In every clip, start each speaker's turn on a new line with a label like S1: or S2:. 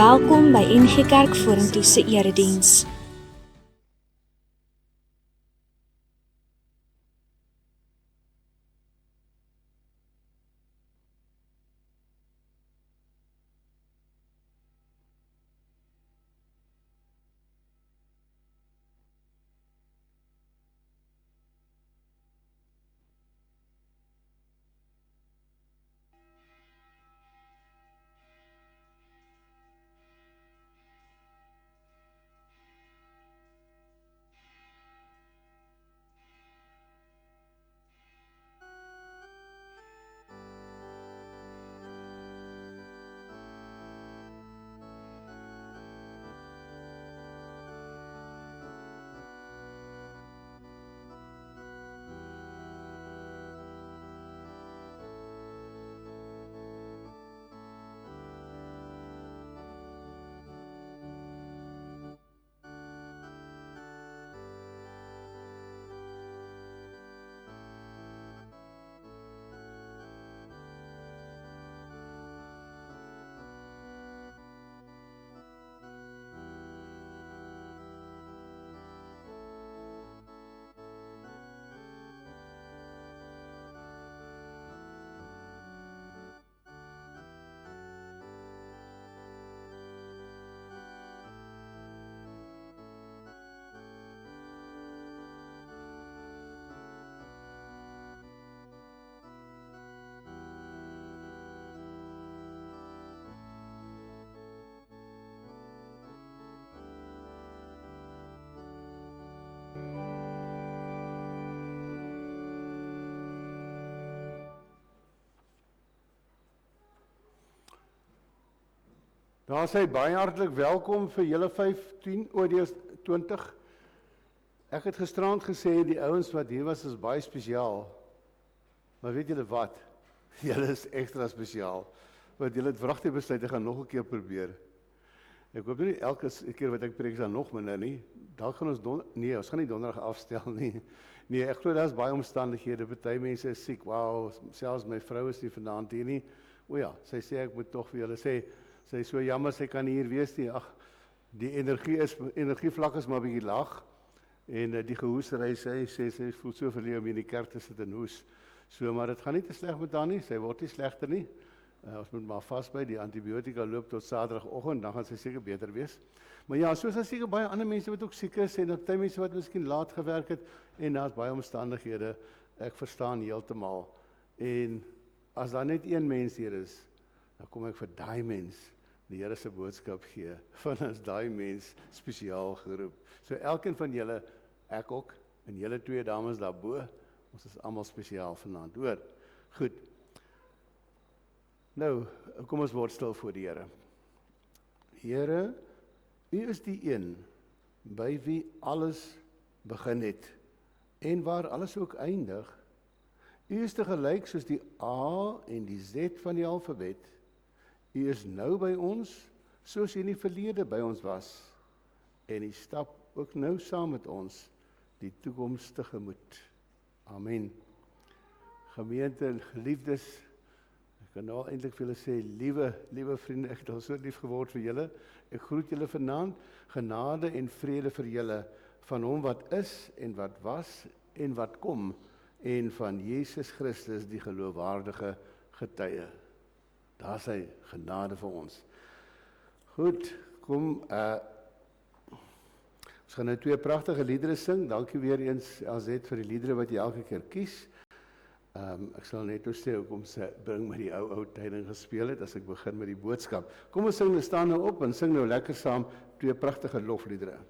S1: Welkom by NG Kerk Vorentoe se erediens.
S2: Daar sê baie hartlik welkom vir julle 15 oor 20. Ek het gisterand gesê die ouens wat hier was is baie spesiaal. Maar weet julle wat? Julle is ekstra spesiaal. Want julle het wragtig besluit, ek gaan nog 'n keer probeer. Ek hoop nie elke keer wat ek preek dan nog minder nie. Dalk gaan ons ons gaan nie donderdag afstel nie. Nee, ek glo daar's baie omstandighede. Party mense is siek. Wow, selfs my vrou is nie vanaand hier nie. O ja, sy sê ek moet tog vir julle sê, sy is so jammer sy kan nie hier wees nie. Ag, die energievlak is maar bietjie laag. En die gehoestery sy voel so verleë om in die kerk te sit en hoes. So, maar dit gaan nie te sleg met haar nie. Sy word nie slegter nie. Ons moet maar vasbyt, die antibiotika loop tot Saterdagoggend, dan gaan sy seker beter wees. Maar ja, soos daar seker baie ander mense wat ook siek is en ook mense wat miskien laat gewerk het en daar's baie omstandighede. Ek verstaan heeltemal. En as daar net een mens hier is, dan kom ek vir daai mens die Here se boodskap gee. Van as daai mens spesiaal geroep. So elkeen van julle, ek ook en julle twee dames daarbo, ons is almal spesiaal vanaand, hoor. Goed. Nou, kom ons word stil voor die Here. Here, U is die een by wie alles begin het en waar alles ook eindig. U is tegelyk soos die A en die Z van die alfabet. U is nou by ons, soos U in die verlede by ons was. En U stap ook nou saam met ons die toekoms tegemoet. Amen. Gemeente, geliefdes, ek kan nou eintlik vir julle sê, liewe vriende, ek het al so lief geword vir julle. Ek groet julle vanaand, genade en vrede vir julle, van hom wat is en wat was en wat kom, en van Jesus Christus, die geloofwaardige getuie. Daar is hy, genade vir ons. Goed, kom, ons gaan nou twee pragtige liedere sing. Dankie weer eens, Azet, vir die liedere wat jy elke keer kies. Ek sal net sê, hoekom sy bring my die ou tyding gespeel het, as ek begin met die boodskap. Kom ons sing, staan nou op en sing nou lekker saam, twee pragtige lofliedere.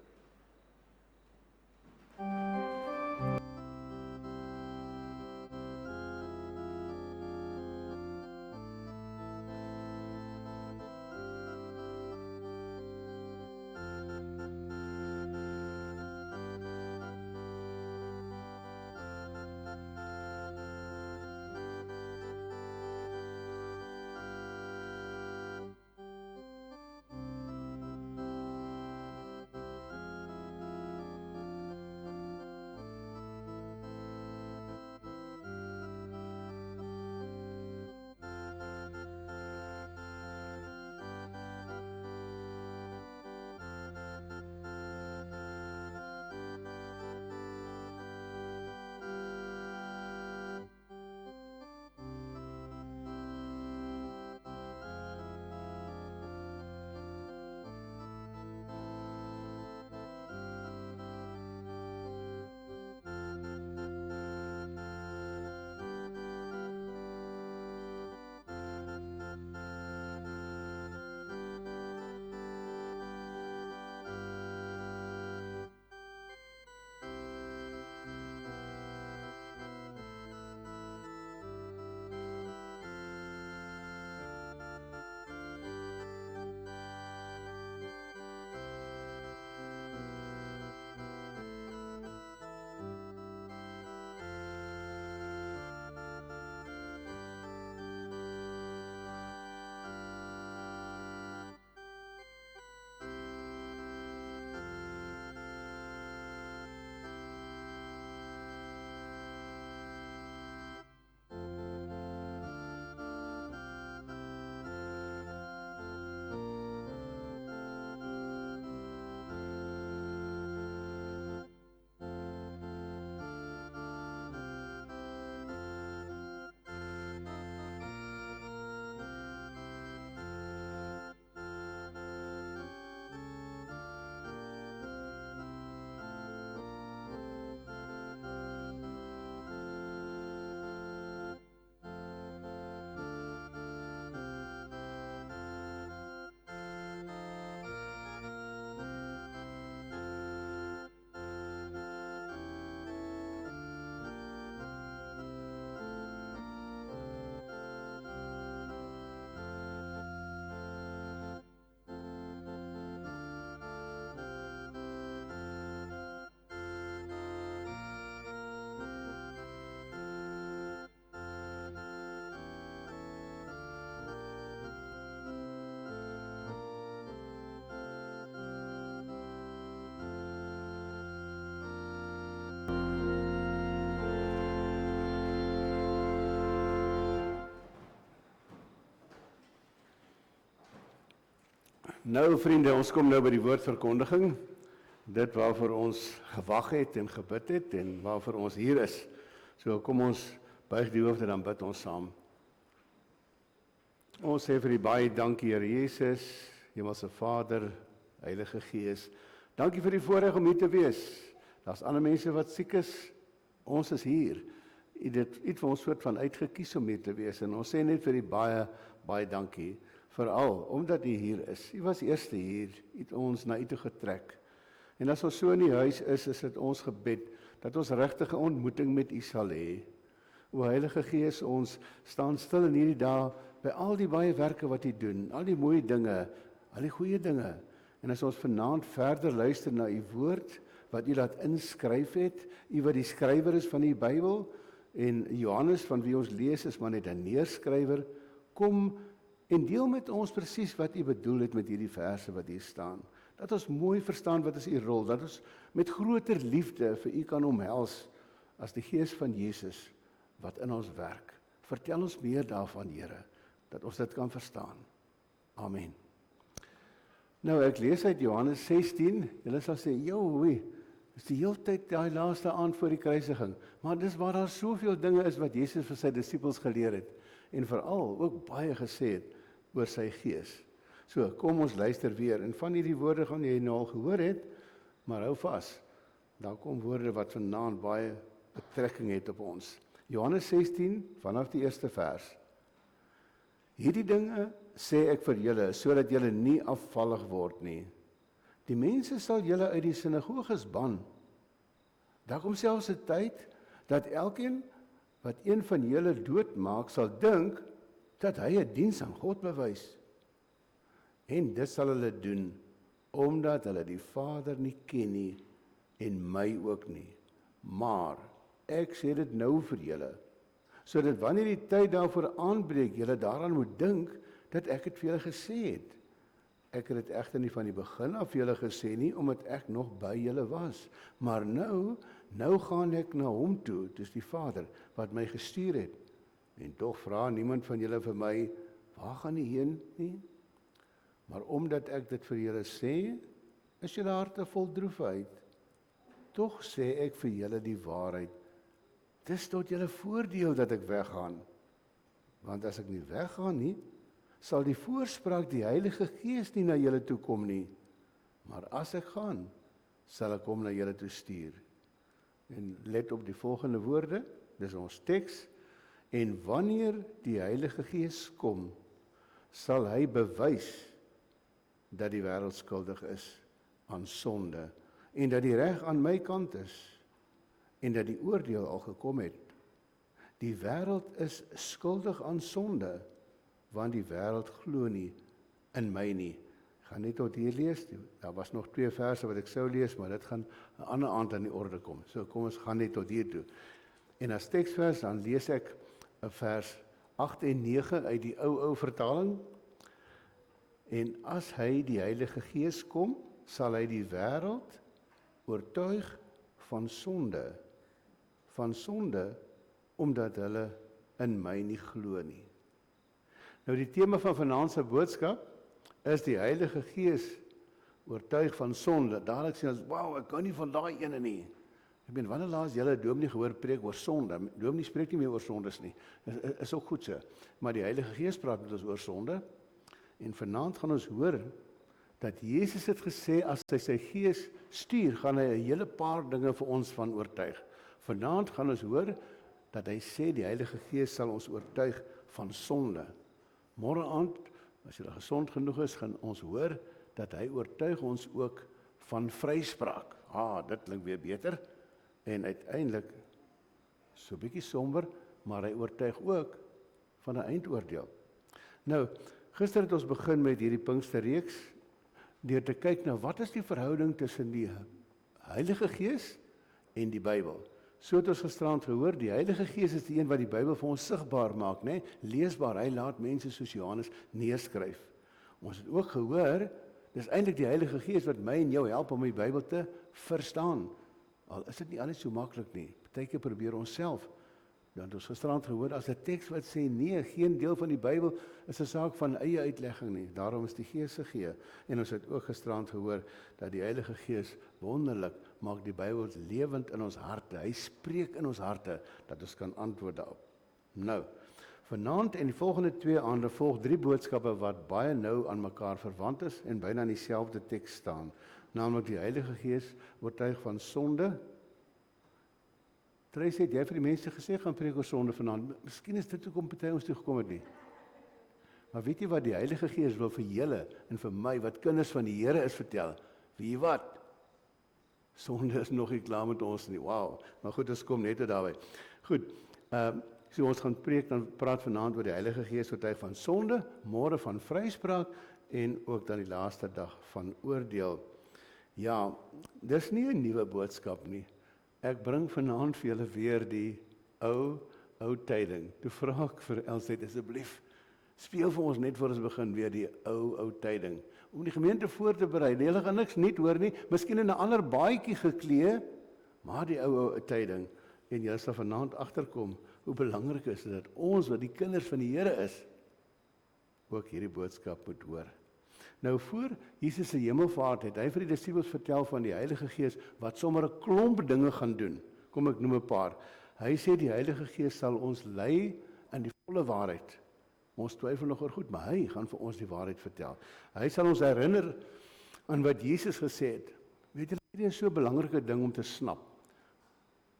S2: Nou vriende, ons kom nou by die woordverkondiging. Dit waarvoor ons gewag het en gebid het en waarvoor ons hier is. So kom ons buig die hoofde, dan bid ons saam. Ons sê vir die baie dankie Here Jesus, Hemelse Vader, Heilige Gees. Dankie vir die voorreg om hier te wees. Daar's ander mense wat siek is. Ons is hier. U het vir ons soort van uitgekies om hier te wees en ons sê net vir die baie dankie. Veral omdat u hier is. U was eerste hier, u het ons na u toe getrek. En as ons so in die huis is dit ons gebed dat ons regtige ontmoeting met u sal hê. O Heilige Gees, ons staan stil in hierdie dae by al die baie werke wat u doen, al die mooi dinge, al die goeie dinge. En as ons vanaand verder luister na u woord wat u laat inskryf het, u wat die skrywer is van die Bybel en Johannes van wie ons lees is maar net 'n neerskrywer, kom en deel met ons presies wat u bedoel het met hierdie verse wat hier staan. Dat ons mooi verstaan wat is u rol, dat ons met groter liefde vir u kan omhels as die Gees van Jesus wat in ons werk. Vertel ons meer daarvan, Here, dat ons dit kan verstaan. Amen. Nou, ek lees uit Johannes 16, julle sal sê, joe, is die hele tyd daai laaste aand voor die kruisiging, maar dis waar daar soveel dinge is wat Jesus vir sy disippels geleer het, en veral ook baie gesê het oor sy Gees. So, kom ons luister weer, en van hierdie woorde gaan jy nou al gehoor het, maar hou vas, daar kom woorde wat vanaand baie betrekking het op ons. Johannes 16, vanaf die eerste vers. Hierdie dinge sê ek vir julle, sodat julle nie afvallig word nie. Die mense sal julle uit die sinagoges ban. Daar kom selfs 'n tyd, dat elkeen wat een van julle doodmaak, sal dink, dat hy 'n diens aan God bewys. En dit sal hulle doen, omdat hulle die Vader nie ken nie, en my ook nie. Maar, ek sê dit nou vir julle, sodat wanneer die tyd daarvoor aanbreek, julle daaraan moet dink, dat ek het vir julle gesê het. Ek het dit egter nie van die begin af vir julle gesê nie, omdat ek nog by julle was. Maar nou gaan ek na hom toe, dis die Vader, wat my gestuur het. En tog vra niemand van julle vir my, waar gaan jy heen nie? Maar omdat ek dit vir julle sê, is julle harte vol droefheid. Tog sê ek vir julle die waarheid. Dis tot julle voordeel dat ek weggaan. Want as ek nie weggaan nie, sal die voorspraak die Heilige Gees nie na julle toe kom nie. Maar as ek gaan, sal ek hom na julle toe stuur. En let op die volgende woorde, dis ons teks. En wanneer die Heilige Gees kom, sal hy bewys dat die wêreld skuldig is aan sonde en dat die reg aan my kant is en dat die oordeel al gekom het. Die wêreld is skuldig aan sonde, want die wêreld glo nie in my nie. Ek gaan net tot hier lees. Daar was nog 2 verse wat ek sou lees, maar dit gaan 'n ander aand aan die orde kom. So kom ons gaan net tot hier toe. En as teksvers dan lees ek 'n vers 8 en 9 uit die ou vertaling. En as hy die Heilige Gees kom, sal hy die wêreld oortuig van sonde. Van sonde, omdat hulle in my nie glo nie. Nou die tema van vanaand se boodskap is die Heilige Gees oortuig van sonde. Dadelik sê ons, wow, ek kan nie van daai ene nie. Ek meen, wanneer laas julle 'n dominee gehoor preek oor sonde? Dominee spreek nie meer oor sondes nie. Is ook goed so. Maar die Heilige Gees praat met ons oor sonde. En vanaand gaan ons hoor dat Jesus het gesê as hy sy Gees stuur, gaan hy 'n hele paar dinge vir ons van oortuig. Vanaand gaan ons hoor dat hy sê die Heilige Gees sal ons oortuig van sonde. Môre aand, as jy gesond genoeg is, gaan ons hoor dat hy oortuig ons ook van vryspraak. Dit klink weer beter. En uiteindelik, so 'n bietjie somber, maar hy oortuig ook van 'n eindoordeel. Nou, gister het ons begin met hierdie Pinksterreeks, deur te kyk na wat is die verhouding tussen die Heilige Gees en die Bybel. So het ons gisterand gehoor, die Heilige Gees is die een wat die Bybel vir ons sigbaar maak, né? Leesbaar, hy laat mense soos Johannes neerskryf. Ons het ook gehoor, dis eintlik die Heilige Gees wat my en jou help om die Bybel te verstaan. Al is dit nie alles so maklik nie. Partykeer probeer ons self Dan het ons gisterand gehoor, as 'n teks wat sê, nee, geen deel van die Bybel is 'n saak van eie uitlegging nie. Daarom is die Gees se gee. En ons het ook gisterand gehoor, dat die Heilige Gees wonderlik maak die Bybel lewend in ons harte. Hy spreek in ons harte, dat ons kan antwoord daarop. Nou, vanaand en die volgende 2 aande volg 3 boodskappe wat baie nou aan mekaar verwant is en byna in dieselfde teks staan. Naamlik die Heilige Gees oortuig van sonde. Tracy, het jy vir die mense gesê, gaan preek oor sonde vanaand? Miskien is dit hoekom party ons toe gekom het nie. Maar weet jy wat die Heilige Gees wil vir julle en vir my, wat kinders van die Here is, vertel? Weet jy wat? Sonde is nog nie klaar met ons nie. Wow. Maar goed, ons kom net daarby. Goed, so ons gaan preek, dan praat vanaand oor die Heilige Gees oortuig van sonde, môre van vryspraak en ook dan die laaste dag van oordeel. Ja, dis nie 'n nuwe boodskap nie. Ek bring vanaand vir julle weer die ou tyding. Toe vra ek vir Elsait, asseblief, speel vir ons net voor ons begin weer die ou tyding. Om die gemeente voor te berei. Julle gaan niks nuut hoor nie, miskien in 'n ander baadjie geklee, maar die ou tyding. En julle sal vanaand agterkom hoe belangrik is dit dat ons wat die kinders van die Here is, ook hierdie boodskap moet hoor. Nou voor Jesus se hemelvaart het hy vir die disippels vertel van die Heilige Gees wat sommer 'n klomp dinge gaan doen. Kom ek noem 'n paar. Hy sê die Heilige Gees sal ons lei in die volle waarheid. Ons twyfel nog oor goed, maar hy gaan vir ons die waarheid vertel. Hy sal ons herinner aan wat Jesus gesê het. Weet julle, dit is so 'n belangrike ding om te snap.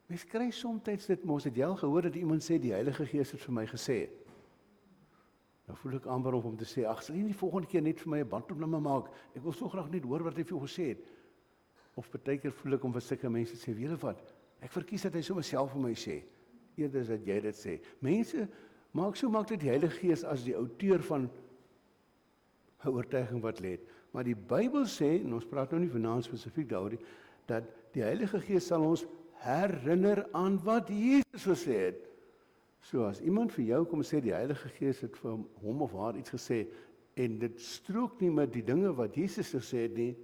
S2: Mens kry soms dit, mos het jy al gehoor dat iemand sê die Heilige Gees het vir my gesê. Nou voel ek amper om te sê, ag, sal jy nie volgende keer net vir my 'n bandopname maak? Ek wil so graag net hoor wat hy vir jou gesê het. Of partykeer voel ek om vir sulke mense sê, weet jy wat? Ek verkies dat hy sommer self vir my sê, eerder as dat jy dit sê. Mense maak so maklik die Heilige Gees as die outeur van 'n oortuiging wat lê. Maar die Bybel sê, en ons praat nou nie vanaand spesifiek daaroor nie, dat die Heilige Gees sal ons herinner aan wat Jesus gesê het. So as iemand vir jou kom sê die Heilige Gees het vir hom of haar iets gesê en dit strook nie met die dinge wat Jesus gesê het nie,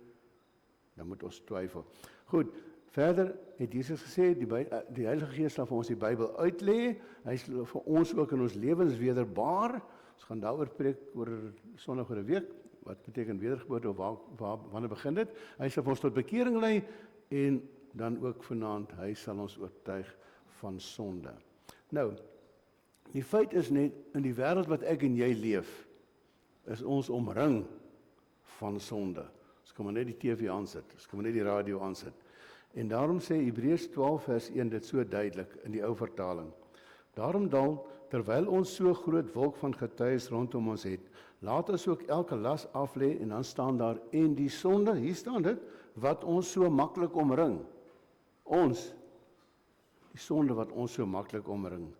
S2: dan moet ons twyfel. Goed, verder het Jesus gesê die Heilige Gees sal vir ons die Bybel uitlê. Hy sal vir ons ook in ons lewens wederbaar. Ons gaan daaroor preek oor Sondag oor 'n week. Wat beteken wedergeboorte of wanneer begin dit? Hy sal vir ons tot bekering lei en dan ook vanaand, hy sal ons oortuig van sonde. Nou, die feit is net, in die wêreld wat ek en jy leef, is ons omring van sonde. Ons kan maar net die TV aansit, ons kan maar net die radio aansit. En daarom sê Hebreërs 12 vers 1 dit so duidelik in die ou vertaling. Daarom dan, terwyl ons so groot wolk van getuies rondom ons het, laat ons ook elke las af lê, en dan staan daar, en die sonde, hier staan dit, wat ons so maklik omring. Ons, die sonde wat ons so maklik omring.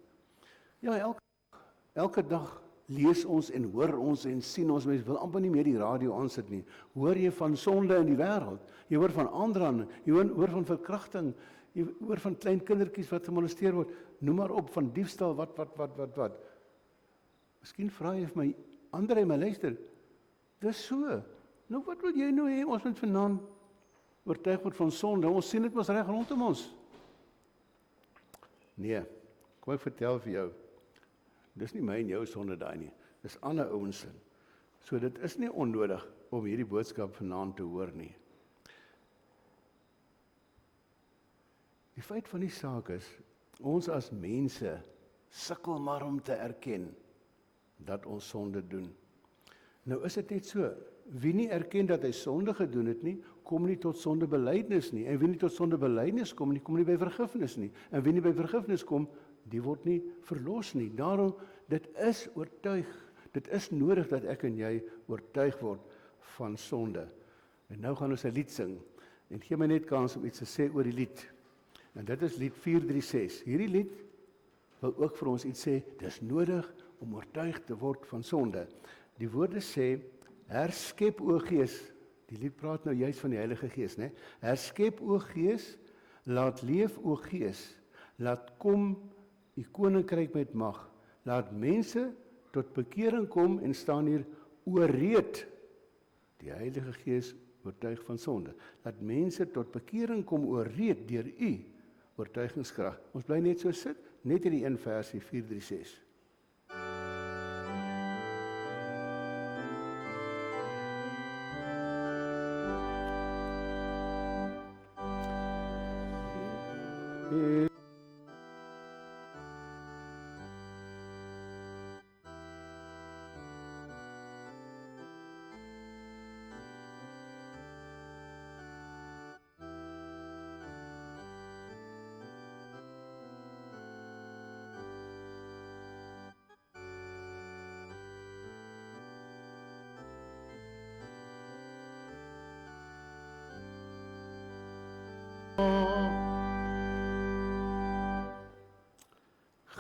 S2: Ja, elke dag lees ons en hoor ons en sien ons, mense wil amper nie meer die radio aansit nie. Hoor jy van sonde in die wêreld? Jy hoor van aanranding, jy hoor van verkrachting, jy hoor van klein kindertjies wat gemolesteer word, noem maar op, van diefstal, wat. Miskien vra jy vir my, André, my luister, dis so. Nou wat wil jy nou hê, ons moet vanaand oortuig word van sonde, ons sien dit mos reg rondom ons. Nee, kom ek vertel vir jou, dis nie my en jou sonde daai nie, dis ander ouens se. So dit is nie onnodig om hierdie boodskap vanaand te hoor nie. Die feit van die saak is, ons as mense sukkel maar om te erken dat ons sonde doen. Nou is dit net so, wie nie erken dat hy sonde gedoen het nie, kom nie tot sondebelydenis nie. En wie nie tot sondebelydenis kom nie by vergifnis nie. En wie nie by vergifnis kom, die word nie verlos nie. Daarom, dit is oortuig, dit is nodig dat ek en jy oortuig word van sonde. En nou gaan ons 'n lied sing. En gee my net kans om iets te sê oor die lied. En dit is lied 436. Hierdie lied wil ook vir ons iets sê, dis nodig om oortuig te word van sonde. Die woorde sê, herskep o Gees, die lied praat nou juist van die Heilige Gees, né? Herskep o Gees, laat leef o Gees, laat kom die koninkryk met mag, laat mense tot bekering kom en staan hier oorreed. Die Heilige Gees oortuig van sonde. Laat mense tot bekering kom oorreed deur u oortuigingskrag. Ons bly net so sit, net hierdie een versie 436.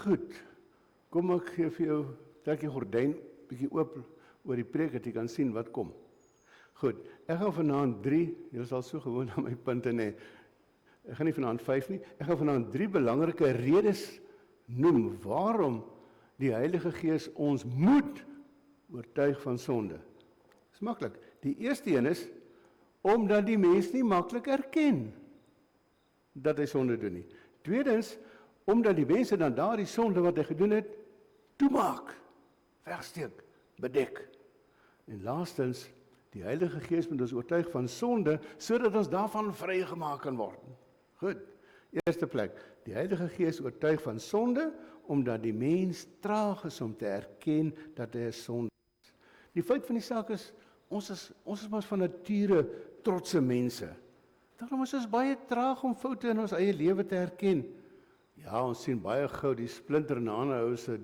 S2: Goed, kom ek gee vir jou, trek die gordyn bietjie oop oor die preek, dat jy kan sien wat kom. Goed, ek gaan vanaand 3, jy sal so gewoon aan my punte nê, ek gaan nie vanaand 5 nie, ek gaan vanaand 3 belangrike redes noem, waarom die Heilige Gees ons moet oortuig van sonde. Dis maklik. Die eerste een is, omdat die mens nie maklik erken dat hy sonde doen nie. Tweedens, omdat die mense dan daardie sonde wat hy gedoen het, toemaak, wegsteek, bedek. En laastens, die Heilige Gees moet ons oortuig van sonde, sodat ons daarvan vrygemaak kan word. Goed, eerste plek, die Heilige Gees oortuig van sonde, omdat die mens traag is om te erken dat hy 'n sonde is. Die feit van die saak is, ons is maar van nature trotse mense. Daarom is ons baie traag om foute in ons eie lewe te erken. Ja, ons sien baie gou die splinter in 'n ander ou se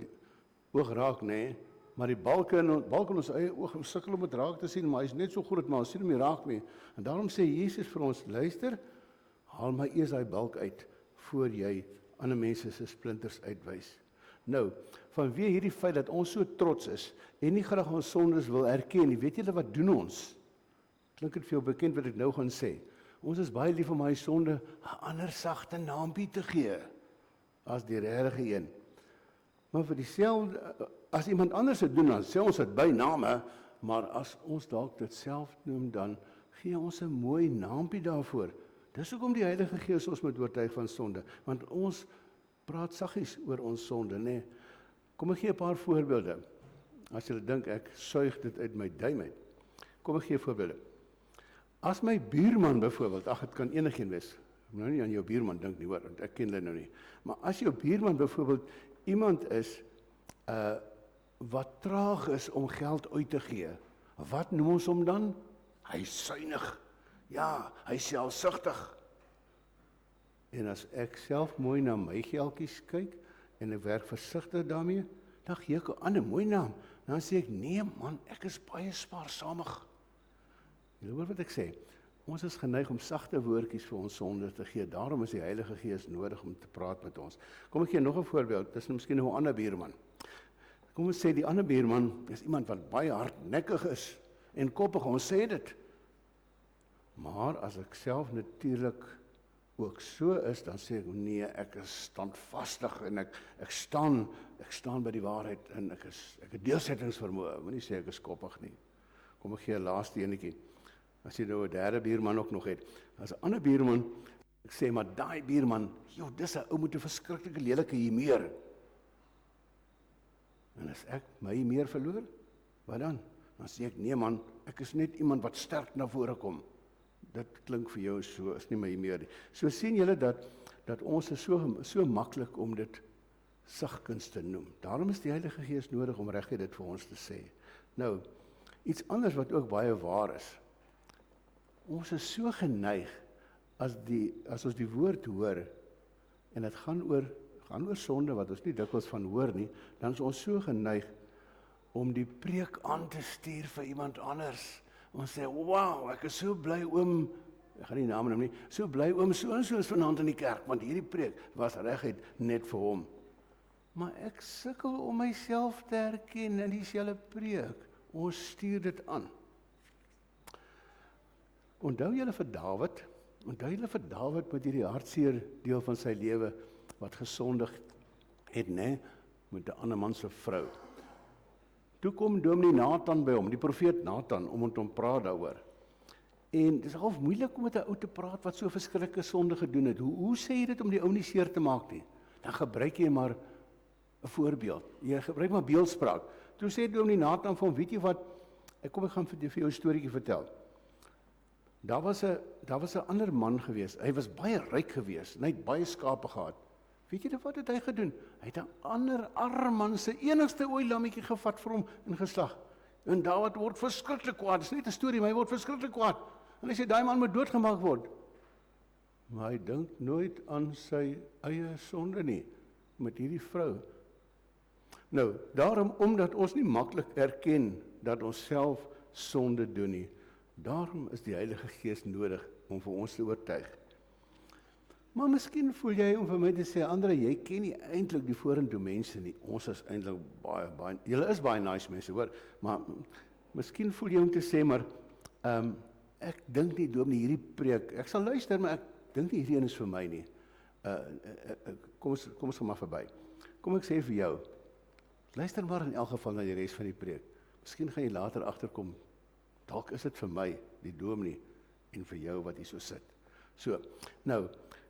S2: oog raak, nê? Maar die balk in ons eie oog, ons sukkel om dit raak te sien, maar hy's net so groot, maar ons sien hom nie raak nie. En daarom sê Jesus vir ons, luister, haal maar eers daai balk uit, voor jy ander mense se splinters uitwys. Nou, vanweë hierdie feit dat ons so trots is, en nie graag ons sondes wil erken nie, weet julle wat doen ons? Klink dit vir jou bekend wat ek nou gaan sê? Ons is baie lief om my sonde 'n ander sagte naampie te gee, as die regte een. Maar vir dieselfde, as iemand anders dit doen, dan sê ons dit by name, maar as ons dalk dit self noem, dan gee ons 'n mooi naampie daarvoor. Dis hoekom die Heilige Gees ons moet oortuig van sonde, want ons praat saggies oor ons sonde, nê. Kom ek gee 'n paar voorbeelde. As julle dink ek suig dit uit my duim uit. Kom ek gee voorbeelde. As my buurman byvoorbeeld, ag dit kan enigiemand wees. Ek moet nou nie aan jou buurman dink nie, hoor, want ek ken hulle nou nie. Maar as jou buurman byvoorbeeld iemand is wat traag is om geld uit te gee, wat noem ons hom dan? Hy is suinig. Ja, hy is selfsugtig. En as ek self mooi na my geldjies kyk en ek werk versigtig daarmee, dan gee ek 'n ander mooi naam. Dan sê ek, nee man, ek is baie spaarsamig. Jy hoor wat ek sê? Ons is geneig om sagte woordjies vir ons sonde te gee. Daarom is die Heilige Gees nodig om te praat met ons. Kom ek gee nog 'n voorbeeld. Dis miskien nou 'n ander buurman. Kom ons sê die ander buurman is iemand wat baie hardnekkig is en koppig. Ons sê dit. Maar as ek self natuurlik ook so is, dan sê ek, nee, ek is standvastig en ek staan by die waarheid en ek het deursettingsvermoë. Moenie sê ek is koppig nie. Kom ek gee 'n laaste enetjie. As jy nou 'n derde buurman ook nog het. As 'n ander buurman, ek sê maar daai buurman, joh, dis 'n ou met 'n verskriklike lelike humeur. En as ek my humeur verloor, wat dan? Dan sê ek, nee man, ek is net iemand wat sterk na vore kom. Dit klink vir jou so, is nie my humeur nie. So sien julle dat ons is so maklik om dit sagkuns te noem. Daarom is die Heilige Gees nodig om regtig dit vir ons te sê. Nou, iets anders wat ook baie waar is. Ons is so geneig as ons die woord hoor en dit gaan oor sonde wat ons nie dikwels van hoor nie, dan is ons so geneig om die preek aan te stuur vir iemand anders. Ons sê, wow, ek is so bly oom, ek gaan nie naam noem nie, so bly oom so en so is vanaand in die kerk, want hierdie preek was reguit net vir hom. Maar ek sukkel om myself te herken in dieselfde preek. Ons stuur dit aan. Onthou julle vir Dawid met hierdie hartseer deel van sy lewe wat gesondig het, né, met 'n ander man se vrou. Toe kom dominee Nathan by hom, die profeet Nathan, om met hom praat daaroor. En dit is half moeilik om met 'n ou te praat wat so verskriklike sonde gedoen het. Hoe sê jy dit om die ou nie seer te maak nie? dan gebruik jy maar 'n voorbeeld. Jy gebruik maar beeldspraak. Toe sê Dominee Nathan vir hom, weet jy wat, ek gaan vir jou 'n storieetjie vertel. Daar was 'n ander man gewees. Hy was baie ryk gewees en hy het baie skape gehad. Weet jy wat het hy gedoen? Hy het 'n ander arm man se enigste ooilammetjie gevat vir hom en geslag. En Dawid word verskriklik kwaad. Dis net 'n storie, maar hy word verskriklik kwaad. En hy sê daai man moet doodgemaak word. Maar hy dink nooit aan sy eie sonde nie met hierdie vrou. Nou, daarom omdat ons nie maklik erken dat ons self sonde doen nie. Daarom is die Heilige Gees nodig om vir ons te oortuig. Maar miskien voel jy om vir my te sê, Andre, jy ken nie eintlik die vorentoe mense nie. Ons is eintlik baie, julle is baie nice mense, hoor. Maar miskien voel jy om te sê, maar ek dink nie Dominee hierdie preek. Ek sal luister, maar ek dink nie hierdie een is vir my nie. Kom ons gaan maar verby. Kom ek sê vir jou, luister maar in elk geval na die res van die preek. Miskien gaan jy later agterkom, dalk is dit vir my, die Dominee, en vir jou wat hier so sit. So, nou,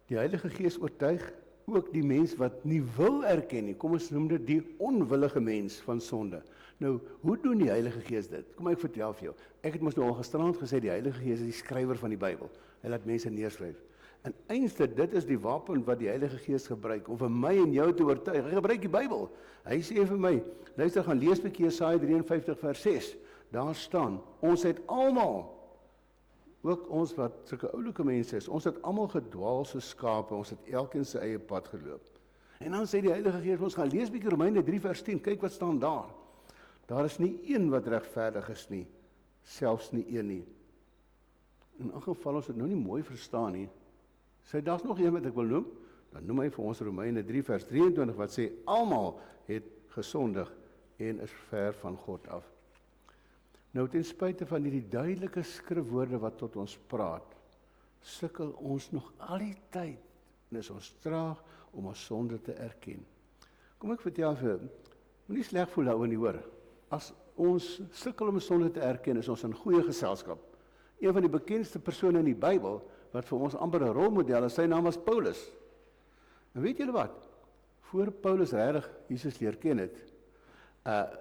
S2: die Heilige Gees oortuig ook die mens wat nie wil erken nie. Kom ons noem dit die onwillige mens van sonde. Nou, hoe doen die Heilige Gees dit? Kom ek vertel vir jou. Ek het mos nou al gisterand gesê, die Heilige Gees is die skrywer van die Bybel. Hy laat mense neerskryf. En eintlik, dit is die wapen wat die Heilige Gees gebruik, om vir my en jou te oortuig. Hy gebruik die Bybel. Hy sê vir my, luister, gaan lees 'n bietjie Jesaja 53 vers 6. Daar staan, ons het almal, ook ons wat sulke oulike mense is, ons het almal gedwaal soos skape, ons het elkeen sy eie pad geloop. En dan sê die Heilige Gees, ons gaan lees 'n bietjie Romeine 3 vers 10, kyk wat staan daar. Daar is nie een wat regverdig is nie, selfs nie een nie. In elk geval, ons het nou nie mooi verstaan nie. Sê, daar's nog een wat ek wil noem, dan noem hy vir ons Romeine 3 vers 23, wat sê, almal het gesondig en is ver van God af. Nou, ten spyte van hierdie duidelike skrifwoorde wat tot ons praat, sukkel ons nog al die tyd, en is ons traag om ons sonde te erken. Kom ek vertel vir, moenie sleg voel daaroor nie, hoor. As ons sukkel om sonde te erken, is ons in goeie geselskap. Een van die bekendste persone in die Bybel, wat vir ons amper 'n rolmodel is, sy naam was Paulus. En weet julle wat? Voor Paulus regtig Jesus leer ken het,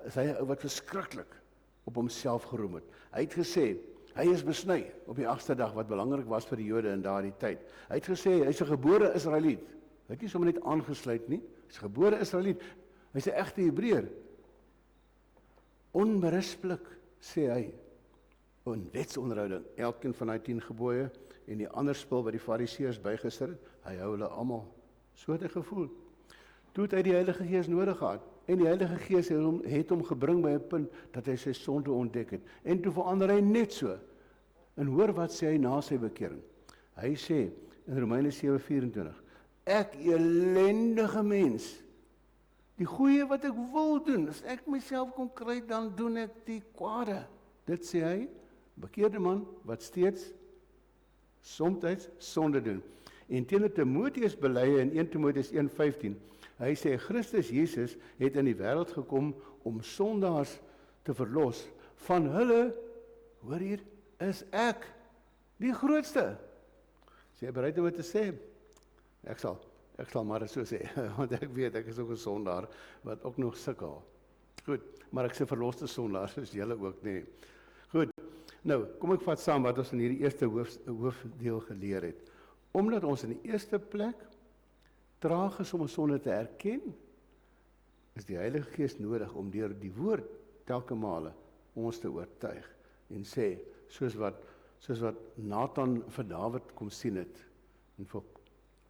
S2: is hy 'n ou wat verskriklik op homself geroem het. Hy het gesê, hy is besny op die 8ste dag, wat belangrik was vir die Jode in daardie tyd. Hy het gesê, hy is 'n gebore Israeliet. Hy het nie sommer net aangesluit nie, hy is 'n gebore Israeliet. Hy is 'n egte Hebreër. Onberispelik, sê hy, in wetsonderhouding, elkeen van die 10 gebooie, en die ander spul wat die Fariseërs bygesit het, hy hou hulle almal. So het hy gevoel. Toe het hy die Heilige Gees nodig gehad, en die Heilige Gees het hom gebring by 'n punt, dat hy sy sonde ontdek het, en toe verander hy net so. En hoor wat sê hy na sy bekering. Hy sê, in Romeine 7:24, ek elendige mens, die goeie wat ek wil doen, as ek myself kon kry, dan doen ek die kwade. Dit sê hy, bekeerde man, wat steeds, somtyds sonde doen. En teenoor Timoteus bely in 1 Timoteus 1:15, hy sê, Christus Jesus het in die wêreld gekom om sondaars te verlos. Van hulle, hoor hier, is ek die grootste. Sê jy bereid om dit te sê? Ek sal maar dit so sê, want ek weet, ek is ook 'n sondaar, wat ook nog sukkel. Goed, maar ek sê verloste sondaar, soos julle ook nie. Goed, nou, kom ek vat saam wat ons in hierdie eerste hoofdeel geleer het. Omdat ons in die eerste plek traag is om ons sonde te erken, is die Heilige Gees nodig om deur die woord telke male ons te oortuig en sê, soos wat Nathan vir Dawid kom sien het, en vir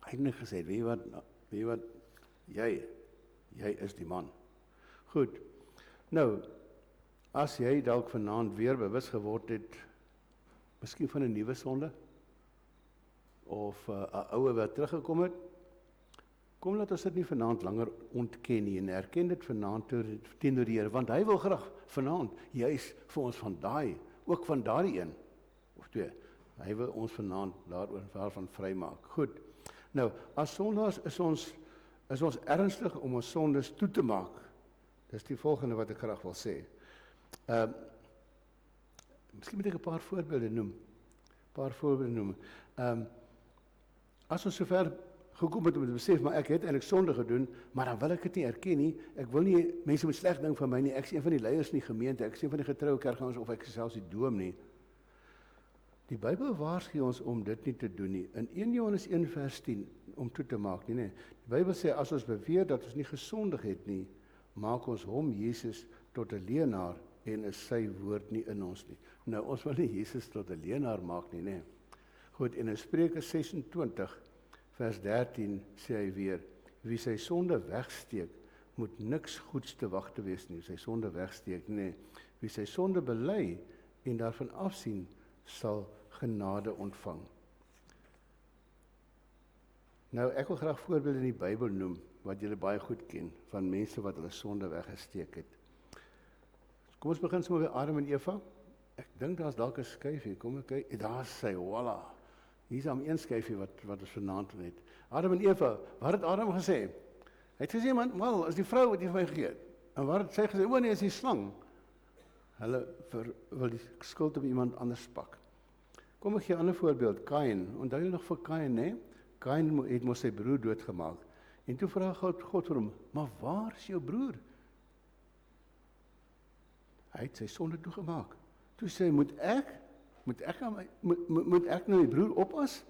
S2: eintlik gesê, weet jy wat, jy is die man. Goed, nou, as jy dalk vanaand weer bewus geword het, miskien van 'n nuwe sonde, of 'n oue wat teruggekom het, kom laat ons dit nie vanaand langer ontken nie, en erken dit vanaand teenoor die Here, want hy wil graag vanaand, juis vir ons van ook van daardie een, of twee, hy wil ons vanaand daarvan vrymaak. Goed, nou, as sondaars is ons ernstig om ons sondes toe te maak. Dis die volgende wat ek graag wil sê. Miskien moet ek 'n paar voorbeelde noem. As ons sover gekom het om te besef, maar ek het eintlik sonde gedoen, maar dan wil ek dit nie erken nie. Ek wil nie mense moet sleg dink van my nie. Ek is een van die leiers in die gemeente, ek is een van die getroue kerkgangers of ek is selfs die doom nie. Die Bybel waarsku ons om dit nie te doen nie. In 1 Johannes 1 vers 10 om toe te maak nie. Die Bybel sê as ons beweer dat ons nie gesondig het nie, maak ons hom Jesus tot 'n leienaar en is sy woord nie in ons nie. Nou ons wil nie Jesus tot 'n leienaar maak nie, nê. Goed, en in Spreuke 26 vers 13 sê hy weer, wie sy sonde wegsteek, moet niks goeds te wag te wees nie. Sy sonde wegsteek, nee. Wie sy sonde bely en daarvan afsien, sal genade ontvang. Nou, ek wil graag voorbeelde in die Bybel noem, wat julle baie goed ken, van mense wat hulle sonde weggesteek het. Kom ons begin sommer by Adam en Eva. Ek dink daar's dalk 'n skyfie, kom ek kyk, daar's sy, voilà. Hier's aan een skyfie wat ons vanaand het. Adam en Eva, wat het Adam gesê? Hy het gesê, man, wel, is die vrou wat jy vir my gegee het. En wat het sy gesê? O nee, is die slang. Hulle wil die skuld op iemand anders pak. Kom ek gee 'n ander voorbeeld, Kain. Onthou jy nog vir Kain, hè? Kain het mos sy broer doodgemaak. En toe vra God vir hom, maar waar is jou broer? Hy het sy sonde toegemaak. Toe sê hy, moet ek nou die broer opas?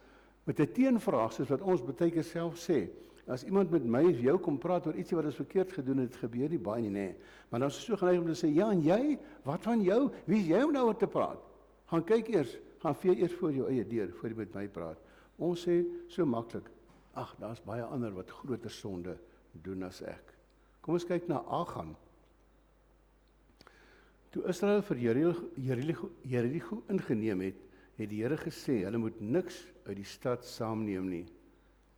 S2: Met 'n teenvraag, soos wat ons baie keer self sê. As iemand met my of jou kom praat oor ietsie wat ons verkeerd gedoen het, gebeur nie baie nie, nê. Maar dan is so geneig om te sê, ja, en jy? Wat van jou? Wie is jy om nou oor te praat? Gaan kyk eers, gaan vee eers voor jou eie deur, voor jy met my praat. Ons sê so maklik, ag, daar's baie ander wat groter sonde doen as ek. Kom ons kyk na Achan. Toe Israel vir Jericho ingeneem het, het die Here gesê, hulle moet niks uit die stad saamneem nie.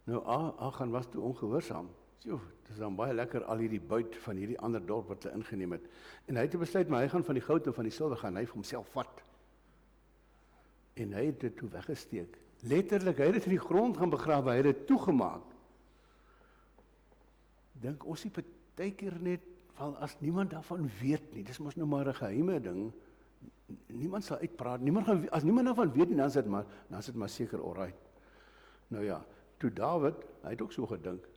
S2: Nou, Achan was toe ongehoorsaam. Sjoe, dit is dan baie lekker al hierdie buit van hierdie ander dorp wat hulle ingeneem het. En hy het besluit, maar hy gaan van die goud en van die silwer gaan hy vir homself vat. En hy het dit toe weggesteek. Letterlik, hy het dit in die grond gaan begrawe, hy het dit toegemaak. Dink ons nie partykeer net, wel as niemand daarvan weet nie, dis mos nou maar 'n geheime ding, niemand sal uitpraat, as niemand daarvan weet nie, dan is dit maar seker alright. Nou ja, toe Dawid, hy het ook so gedink,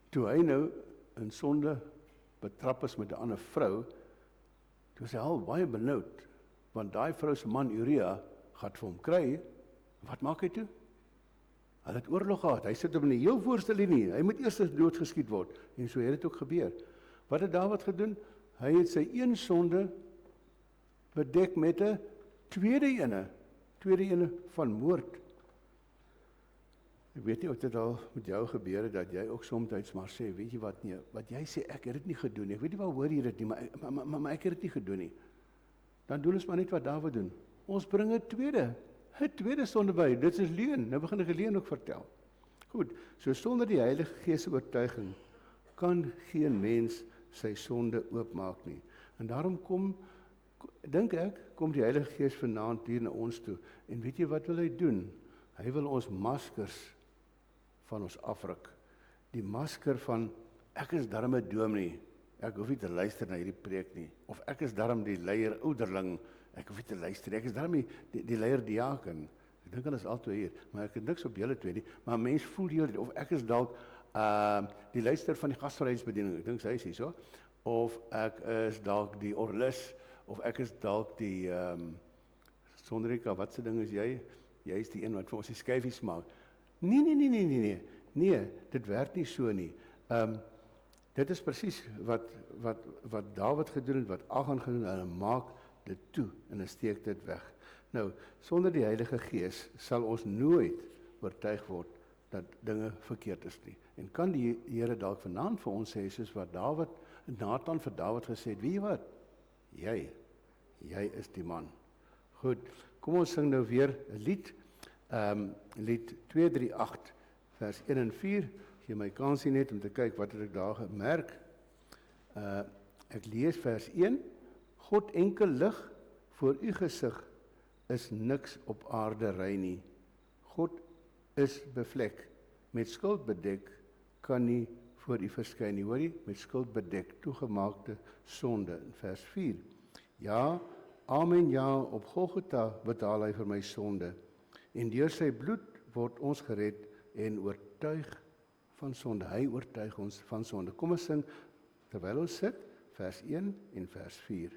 S2: toe hy nou in sonde betrap is met 'n ander vrou, toe is hy al baie benoud, want daai vrou se man Uria gaan vir hom kry. Wat maak hy toe? Hulle het oorlog gehad, hy sit op in die heel voorste linie, hy moet eers doodgeskiet word, en so het dit ook gebeur. Wat het Dawid gedoen? Hy het sy een sonde bedek met 'n tweede ene van moord. Ek weet nie of dit al met jou gebeur het, dat jy ook soms maar sê, weet jy wat nie, wat jy sê, ek het dit nie gedoen nie, ek weet nie waar hoor jy dit nie, maar ek het dit nie gedoen nie. Dan doen ons maar net wat Dawid doen. Ons bring 'n tweede sonde by, dit is leuen, nou begin ek 'n leuen ook vertel. Goed, so sonder die Heilige Gees se oortuiging, kan geen mens sy sonde oopmaak nie. En daarom dink ek, kom die Heilige Gees vanaand hier na ons toe, en weet jy wat wil hy doen? Hy wil ons maskers van ons afruk. Die masker van, ek is darm 'n dominee, ek hoef nie te luister na hierdie preek nie, of ek is darm die leier ouderling, ek hoef nie te luister, ek is darm die leier diaken, ek dink hulle is al twee hier, maar ek het niks op julle twee nie, maar mens voel heel, of ek is dalk die luister van die gasvryheidsbediening, ek dink sy is hier so, of ek is dalk die orlis, of ek is dalk die, Sonderika, wat se ding is jy? Jy is die een wat vir ons die skyfies maak. Nee, dit werk nie so nie. Dit is presies wat Dawid gedoen het, wat Achan gedoen het, hulle maak dit toe, en hulle steek dit weg. Nou, sonder die Heilige Gees sal ons nooit oortuig word dat dinge verkeerd is nie. En kan die Here dalk vanaand vir ons sê, soos wat Nathan vir Dawid gesê het, weet jy wat? Jy is die man. Goed, kom ons sing nou weer 'n lied, lied 238, vers 1 en 4, gee my kansie net om te kyk wat het ek daar gemerk. Ek lees vers 1, God enkel lig voor u gesig, is niks op aarde rein nie. God is bevlek, met skuld bedek, kan nie voor u verskyn nie, hoor jy? Met skuld bedek, toegemaakte sonde, in vers 4. Ja, amen, ja, op Golgotha betaal hy vir my sonde, en deur sy bloed word ons gered en oortuig van sonde. Hy oortuig ons van sonde. Kom ons sing, terwyl ons sit, vers 1 en vers 4.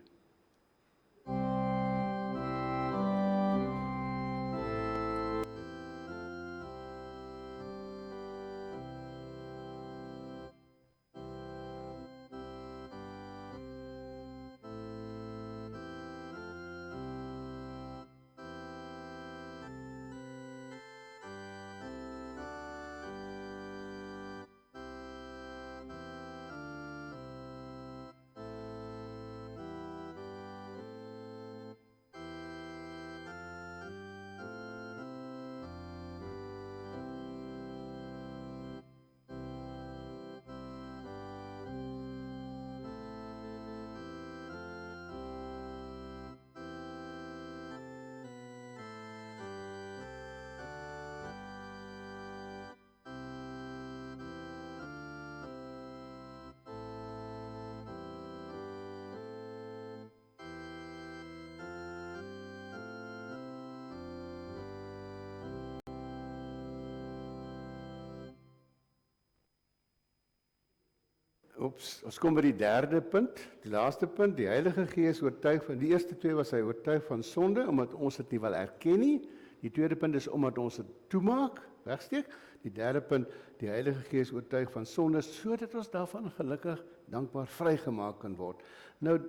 S2: Ons kom by die derde punt, die laaste punt, die Heilige Gees oortuig van, die eerste twee was hy oortuig van sonde, omdat ons dit nie wil erken nie. Die tweede punt is omdat ons dit toemaak, wegsteek. Die derde punt, die Heilige Gees oortuig van sonde, sodat ons daarvan gelukkig, dankbaar vrygemaak kan word. Nou,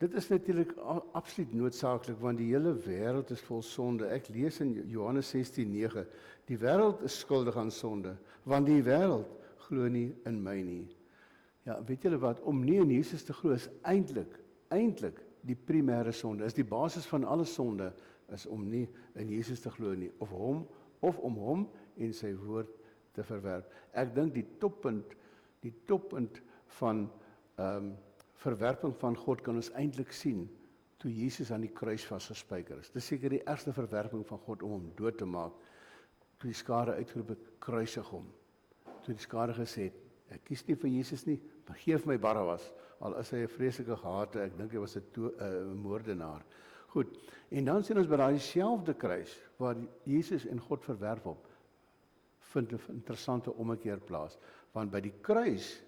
S2: dit is natuurlik absoluut noodsaaklik, want die hele wêreld is vol sonde. Ek lees in Johannes 16:9, die wêreld is skuldig aan sonde, want die wêreld glo nie in my nie. Ja, weet julle wat, om nie in Jesus te glo is eintlik die primêre sonde, is die basis van alle sonde, is om nie in Jesus te glo nie, of om hom en sy woord te verwerp. Ek dink die toppunt van verwerping van God kan ons eintlik sien, toe Jesus aan die kruis vasgespijker is. Dit is seker die ergste verwerping van God om hom dood te maak, toe die skare uitgeroep het, kruisig hom, toe die skare gesê het, ek kies nie vir Jesus nie, maar geef my Barabbas, al is hy 'n vreeslike gehate, ek dink hy was 'n moordenaar. Goed, en dan sien ons by daai selfde kruis, waar Jesus en God verwerp op, vind 'n interessante ommekeer plaas, want by die kruis,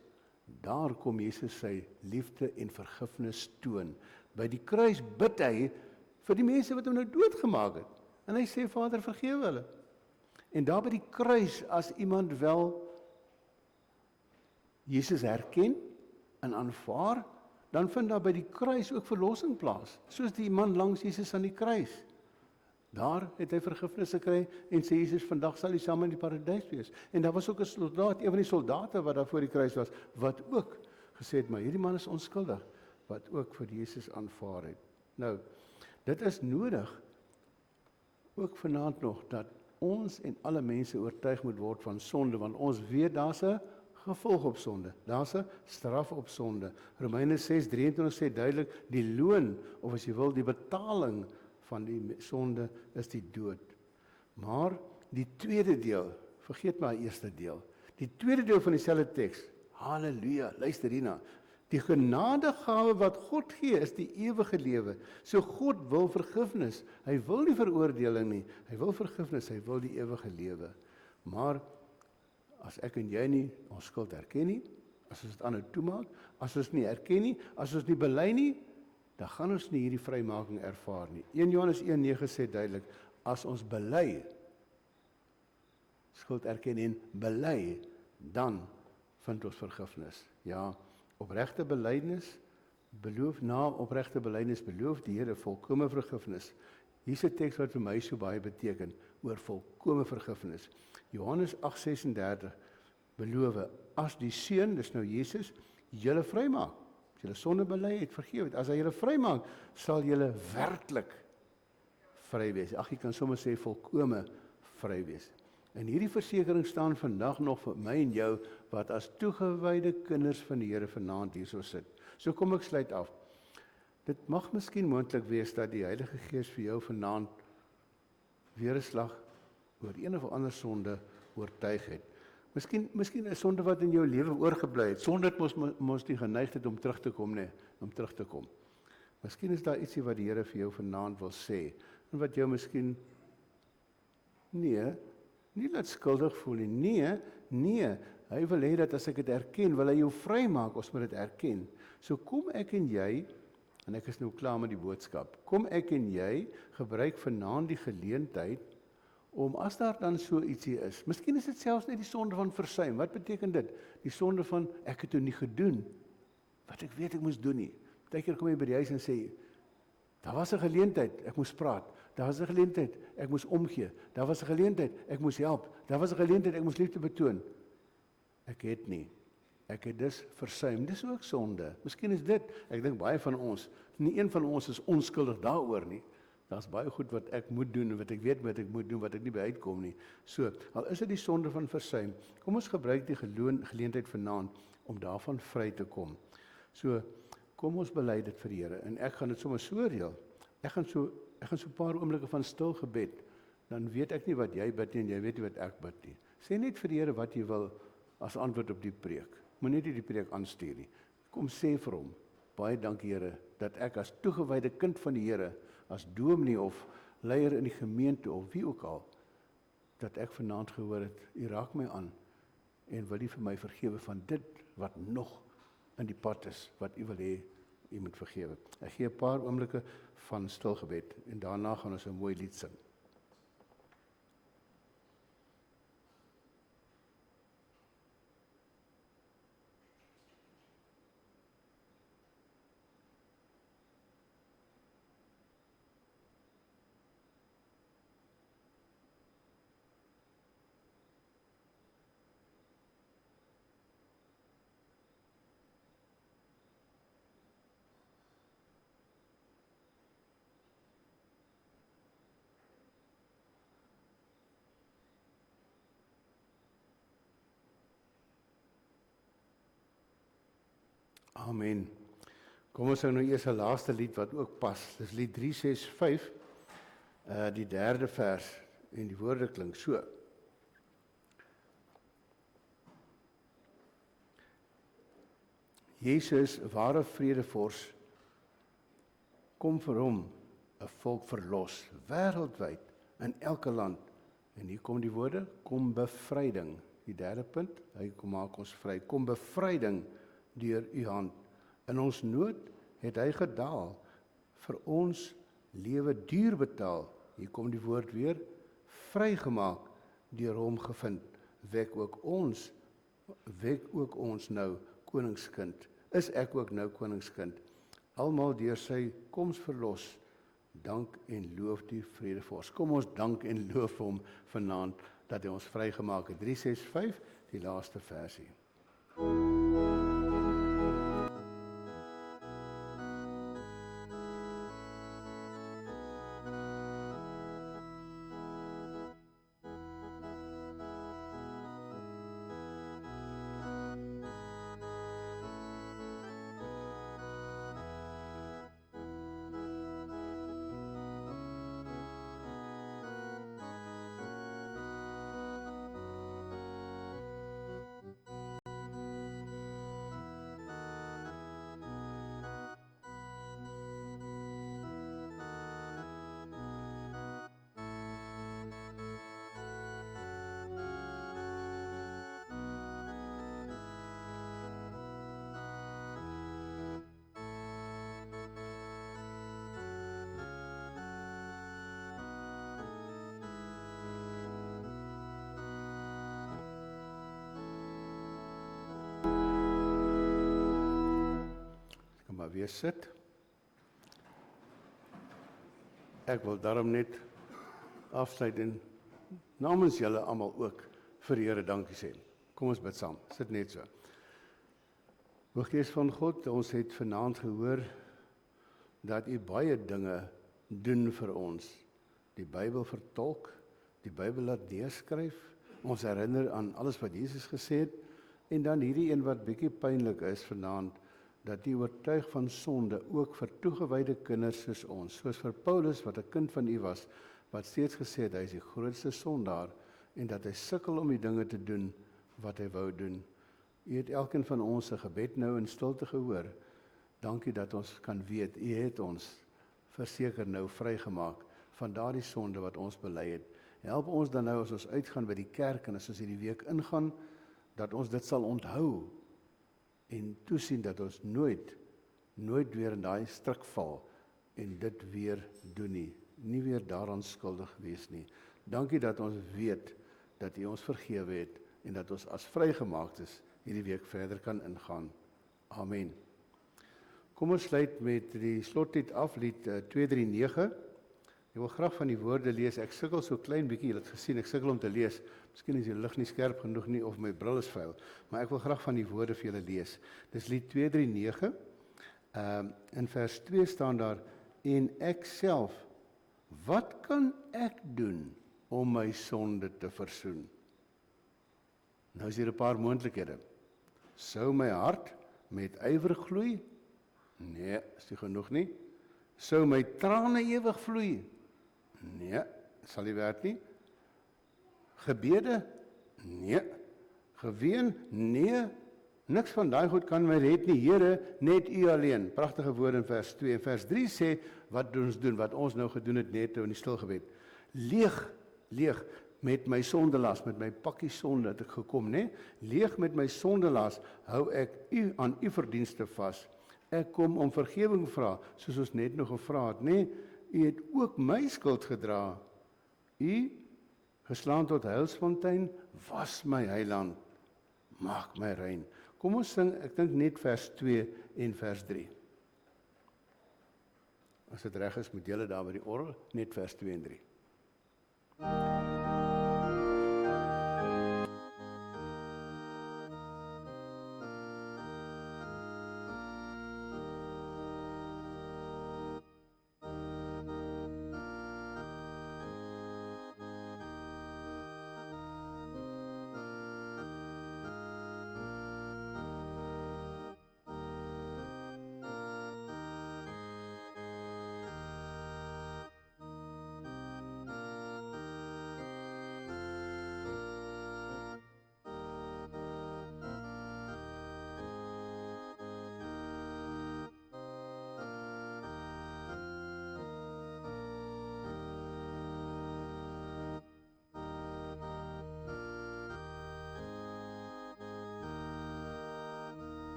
S2: daar kom Jesus sy liefde en vergifnis toon. By die kruis bid hy vir die mense wat hom nou doodgemaak het, en hy sê, Vader, vergewe hulle. En daar by die kruis, as iemand wel Jesus herken en aanvaar, dan vind daar by die kruis ook verlossing plaas, soos die man langs Jesus aan die kruis. Daar het hy vergifnis gekry en sê Jesus, vandag sal hy saam in die paradys wees. En daar was ook 'n soldaat, een van die soldate wat daar voor die kruis was, wat ook gesê het, maar hierdie man is onskuldig, wat ook vir Jesus aanvaar het. Nou, dit is nodig, ook vanaand nog, dat ons en alle mense oortuig moet word van sonde, want ons weet daar's 'n gevolg op sonde. Daar's 'n straf op sonde. Romeine 6:23 sê duidelik, die loon, of as jy wil, die betaling van die sonde is die dood. Maar die tweede deel, vergeet maar die eerste deel. Die tweede deel van dieselfde teks, halleluja, luister hierna. Die genadegawe wat God gee is die ewige lewe. So God wil vergifnis. Hy wil nie veroordeling nie. Hy wil vergifnis, hy wil die ewige lewe. Maar as ek en jy nie ons skuld erken nie, as ons dit aanhou toemaak, as ons nie erken nie, as ons nie bely nie, dan gaan ons nie hierdie vrymaking ervaar nie. 1 Johannes 1:9 sê duidelik, as ons bely, skuld erken en bely, dan vind ons vergifnis. Ja, opregte belydenis beloof die Here volkome vergifnis. Hier's 'n teks wat vir my so baie beteken, oor volkome vergifnis. Johannes 8:36 beloof, as die Seun, dis nou Jesus, julle vrymaak, as julle sonde bely het, vergewe het, as hy julle vrymaak, sal julle werklik vry wees. Ag, jy kan sommer sê volkome vry wees. En hierdie versekering staan vandag nog vir my en jou, wat as toegewyde kinders van die Here vanaand hierso sit. So kom ek sluit af. Dit mag miskien moontlik wees dat die Heilige Gees vir jou vanaand weer 'n slag oor een of ander sonde oortuig het. Miskien 'n sonde wat in jou lewe oorgebly het. Sonde het mos die geneigtheid om terug te kom, om terug te kom. Miskien is daar ietsie wat die Here vir jou vanaand wil sê, en wat jou miskien nie laat skuldig voel nie. Nee, Hy wil hê dat as ek dit erken, wil hy jou vrymaak, ons moet dit erken. So kom ek en jy, en ek is nou klaar met die boodskap, kom ek en jy gebruik vanaand die geleentheid, om as daar dan so ietsie is, miskien is dit selfs net die sonde van versuim. Wat beteken dit? Die sonde van, ek het toe nie gedoen, wat ek weet ek moes doen nie. Partykeer kom jy by die huis en sê, daar was 'n geleentheid, ek moes praat. Daar was 'n geleentheid, ek moes omgee. Daar was 'n geleentheid, ek moes help. Daar was 'n geleentheid, ek moes liefde betoon. Ek het nie. Ek het dus versuim. Dis ook sonde. Miskien is dit, ek dink baie van ons, nie een van ons is onskuldig daaroor nie. Daar's baie goed wat ek moet doen, wat ek weet wat ek moet doen, wat ek nie by uitkom nie. So, al is dit die sonde van versuim, kom ons gebruik die geleentheid vanaand, om daarvan vry te kom. So, kom ons bely dit vir die Here, en ek gaan dit sommer so reël. Ek gaan so 'n paar oomblikke van stil gebed, dan weet ek nie wat jy bid nie, en jy weet nie wat ek bid nie. Sê net vir die Here wat jy wil, as antwoord op die preek. Moet net nie die preek aanstuur nie. Kom sê vir hom, baie dankie Here, dat ek as toegewyde kind van die Here, as dominee of leier in die gemeente, of wie ook al, dat ek vanaand gehoor het, U raak my aan, en wil U vir my vergewe van dit, wat nog in die pad is, wat U wil hê, U moet vergewe. Ek gee 'n paar oomblikke van stil gebed, en daarna gaan ons 'n mooi lied sing. Amen. Kom ons sing nou eers 'n laaste lied wat ook pas. Dis lied 365, die 3de vers, en die woorde klink so. Jesus, ware vredevors, kom vir hom 'n volk verlos, wêreldwyd, in elke land. En hier kom die woorde, kom bevryding. Die 3de punt, hy kom maak ons vry. Kom bevryding deur U hand. In ons nood het hy gedaal, vir ons lewe duur betaal. Hier kom die woord weer, vrygemaak, deur hom gevind. Wek ook ons nou koningskind. Is ek ook nou koningskind? Almal deur sy koms verlos. Dank en loof die vredevors. Kom ons dank en loof hom vanaand, dat hy ons vrygemaak het. 365, die laaste versie. Maar weer sit. Ek wil daarom net afsluit en namens julle almal ook vir die Here dankie sê. Kom ons bid saam. Sit net so. O Gees van God, ons het vanaand gehoor dat U baie dinge doen vir ons. Die Bybel vertolk, die Bybel laat neerskryf, ons herinner aan alles wat Jesus gesê het, en dan hierdie een wat bietjie pynlik is vanaand, dat U oortuig van sonde ook vir toegewyde kinders soos ons, soos vir Paulus wat 'n kind van U was, wat steeds gesê het hy is die grootste sondaar en dat hy sukkel om die dinge te doen wat hy wou doen. U het elkeen van ons se gebed nou in stilte gehoor. Dankie dat ons kan weet U het ons verseker nou vrygemaak van daardie sonde wat ons bely het. Help ons dan nou as ons uitgaan by die kerk en as ons hierdie week ingaan, dat ons dit sal onthou en toesien dat ons nooit weer in daai struik val en dit weer doen nie weer daaraan skuldig wees nie. Dankie dat ons weet dat U ons vergewe het en dat ons as vrygemaaktes hierdie week verder kan ingaan. Amen. Kom ons sluit met die slotlied af, lied 239. Ek wil graag van die woorde lees. Ek sukkel so klein bietjie, julle het gesien, ek sukkel om te lees. Miskien is die lig nie skerp genoeg nie of my bril is vuil, maar ek wil graag van die woorde vir julle lees. Dis lied 239. In vers 2 staan daar: en ek self, wat kan ek doen om my sonde te versoen? Nou is hier 'n paar moontlikhede. Sou my hart met ywer gloei? Nee, is nie genoeg nie. Sou my trane ewig vloei? Nee, sal nie werk nie. Gebede? Nee. Geween? Nee. Niks van daai goed kan my red nie, Here, net U alleen. Pragtige woorde in vers 2. En vers 3 sê, wat ons doen, wat ons nou gedoen het net in die stilgebed. Leeg met my sondelas, met my pakkie sonde het ek gekom, né? Leeg met my sondelas hou ek aan U verdienste vas. Ek kom om vergewing vra, soos ons net nog gevra het, né? U het ook my skuld gedra. U, geslaan tot heilsfontein, was my heiland, maak my rein. Kom ons sing, ek dink net vers 2 en vers 3. As dit reg is, moet julle daar by die orgel, net vers 2 en 3.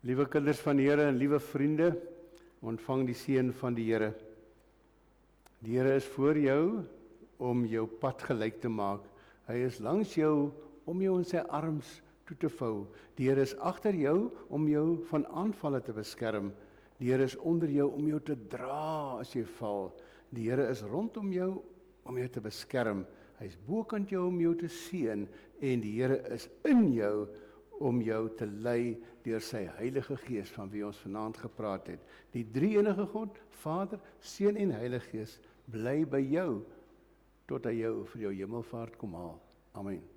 S2: Liewe kinders van die Here en liewe vriende, ontvang die seën van die Here. Die Here is voor jou om jou pad gelyk te maak. Hy is langs jou om jou in sy arms toe te vou. Die Here is agter jou om jou van aanvalle te beskerm. Die Here is onder jou om jou te dra as jy val. Die Here is rondom jou om jou te beskerm. Hy is bokant jou om jou te seën en die Here is in jou om jou te lei deur sy Heilige Gees van wie ons vanaand gepraat het. Die drie-enige God, Vader, Seun en Heilige Gees, bly by jou tot hy jou vir jou hemelvaart kom haal. Amen.